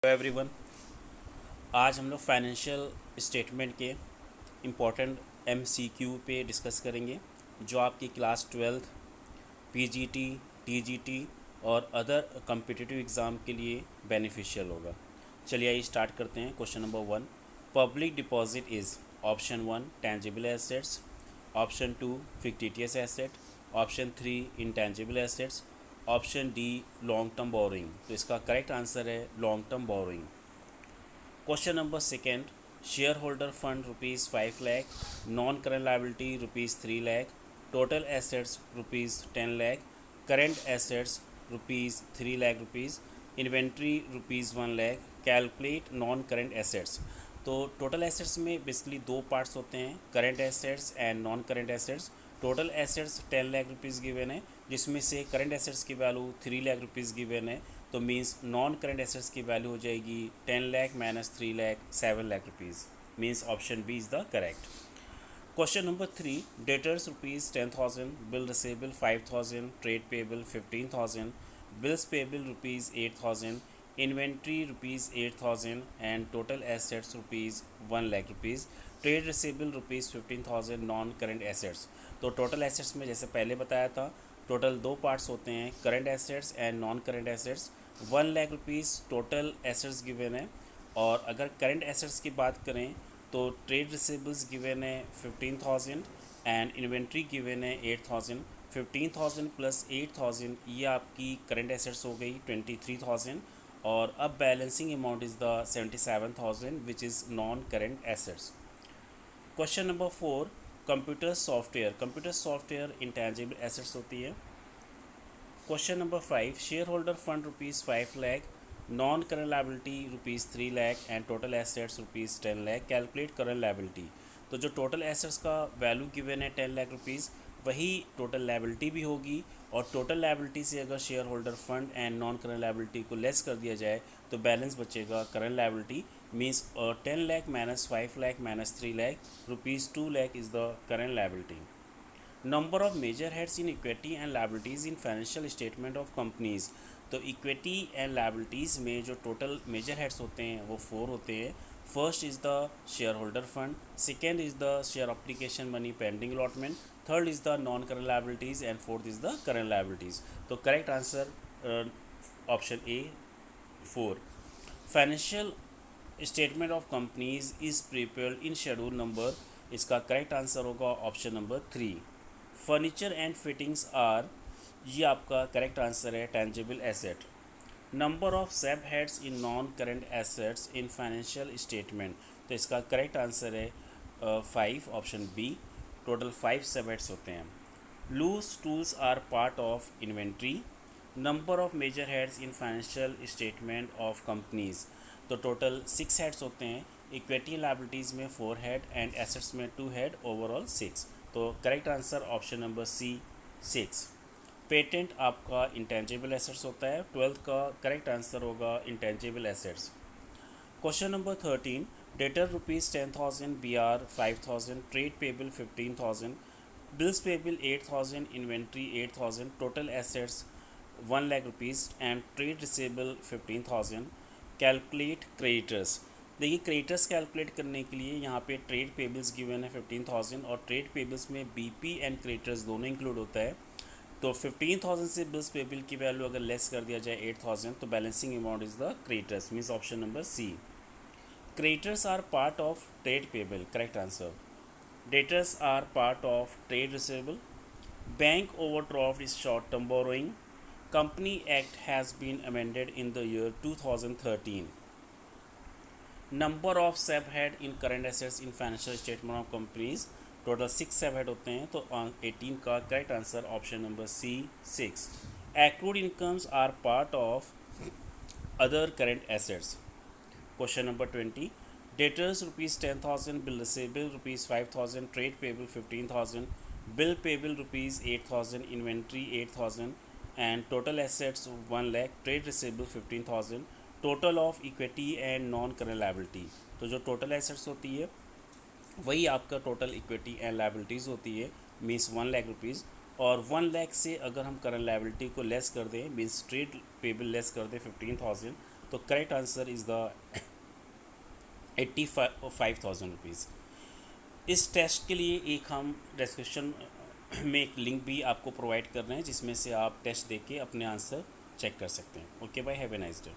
Hello everyone. आज हम लोग फाइनेंशियल स्टेटमेंट के इम्पोर्टेंट एमसीक्यू पे डिस्कस करेंगे जो आपकी क्लास 12th पीजीटी, टीजीटी और अदर कम्पिटिटिव एग्ज़ाम के लिए बेनिफिशियल होगा। चलिए आइए स्टार्ट करते हैं। Question number 1, public deposit is option 1 tangible assets, option 2 fictitious asset, option 3 intangible assets, option D long term borrowing. तो इसका करेक्ट आंसर है long term borrowing. Question number second, share holder fund rupees 5 lakh, non current liability rupees 3 lakh, total assets rupees 10 lakh, current assets rupees 3 lakh rupees, inventory rupees 1 lakh, calculate non current assets. तो total assets में basically दो parts होते हैं, current assets and non current assets. Total assets 10 lakh rupees given है, जिसमें से current assets की value 3 lakh rupees given है। तो मीन्स नॉन करेंट एसेट्स की वैल्यू हो जाएगी 10 lakh minus 3 lakh 7 lakh rupees. Means option B is the correct. Question number 3, debtors rupees 10,000, bill receivable 5,000, trade payable 15,000, bills payable rupees 8,000, inventory rupees 8,000 and total assets rupees 1 lakh rupees, trade receivable rupees 15,000, non current assets. तो total assets में जैसे पहले बताया था, total दो parts होते हैं, current assets and non current assets. 1 lakh rupees total assets given है, और अगर करंट एसेट्स की बात करें तो ट्रेड रिसीवेबल्स गिवन है 15,000 एंड इन्वेंट्री गिवन है 8,000। 15,000 प्लस 8,000 ये आपकी करंट एसेट्स हो गई 23,000, और अब balancing amount is the 77,000 which is non current assets. Question number 4, computer software intangible assets होती है। Question number 5, share holder fund rupees 5 lakh, non current liability rupees 3 lakh and total assets rupees 10 lakh, calculate current liability. तो जो total assets का value given है 10 lakh rupees, वही total liability भी होगी, और टोटल लाइबिलिटी से अगर share holder fund and non current liability को लेस कर दिया जाए तो बैलेंस बचेगा current liability. Means 10 lakh minus 5 lakh minus 3 lakh rupees 2 lakh is the current liability. Number of major heads in equity and liabilities in financial statement of companies. तो equity and liabilities में जो total major heads होते हैं वो 4 होते हैं। First is the share holder fund, second is the share application money pending allotment, third is the non current liabilities and fourth is the current liabilities. तो correct answer option A 4। Financial statement of companies is prepared in schedule number, इसका correct answer होगा option number 3। Furniture and fittings are, ये आपका correct answer है tangible asset. Number of sub heads in non current assets in financial statement, तो इसका correct answer है 5 option B. Total 5 सब heads होते हैं। Loose tools are part of inventory. Number of major heads in financial statement of companies, तो total 6 heads होते हैं। Equity liabilities में 4 हेड एंड एसेट्स में 2 हेड, ओवरऑल 6। तो correct answer option number C 6। Patent आपका intangible assets होता है। 12th का करेक्ट आंसर होगा intangible assets. Question number 13, debtor rupees 10,000, B R 5,000, trade payable 15,000, bills payable 8,000, inventory 8,000, total assets 1 lakh rupees and trade receivable 15,000, calculate creditors. देखिए creditors calculate करने के लिए यहाँ पे ट्रेड पेबल्स गिवन है 15,000, और ट्रेड पेबल्स में बीपी एंड क्रेडिटर्स दोनों इंक्लूड होता है। तो 15,000 से बिल्स पेबल की वैल्यू अगर लेस कर दिया जाए 8,000, तो balancing amount is the creditors, means option number C. Creditors are part of trade payable, correct answer. Debtors are part of trade receivable. Bank overdraft is short-term borrowing. Company Act has been amended in the year 2013. Number of subhead in current assets in financial statement of companies, total 6 subhead होते हैं। तो 18 का correct answer option number C 6। Accrued incomes are part of other current assets. Question number 20, debtors rupees 10,000, bill receivable rupees 5,000, trade payable 15,000, bill payable rupees 8,000, inventory 8,000 and total assets 1 lakh, trade receivable 15,000, total of equity and non current liability. तो जो total assets होती है वही आपका total equity and liabilities होती है, means 1 lakh rupees. और 1 लाख से अगर हम करंट लायबिलिटी को लेस कर दें, मीन्स ट्रेड पेबल लेस कर दें 15,000, तो correct answer is the 85,000 rupees. इस टेस्ट के लिए एक हम डिस्क्रिप्शन में एक लिंक भी आपको प्रोवाइड कर रहे हैं, जिसमें से आप टेस्ट देके अपने आंसर चेक कर सकते हैं। Okay bye, have a nice day.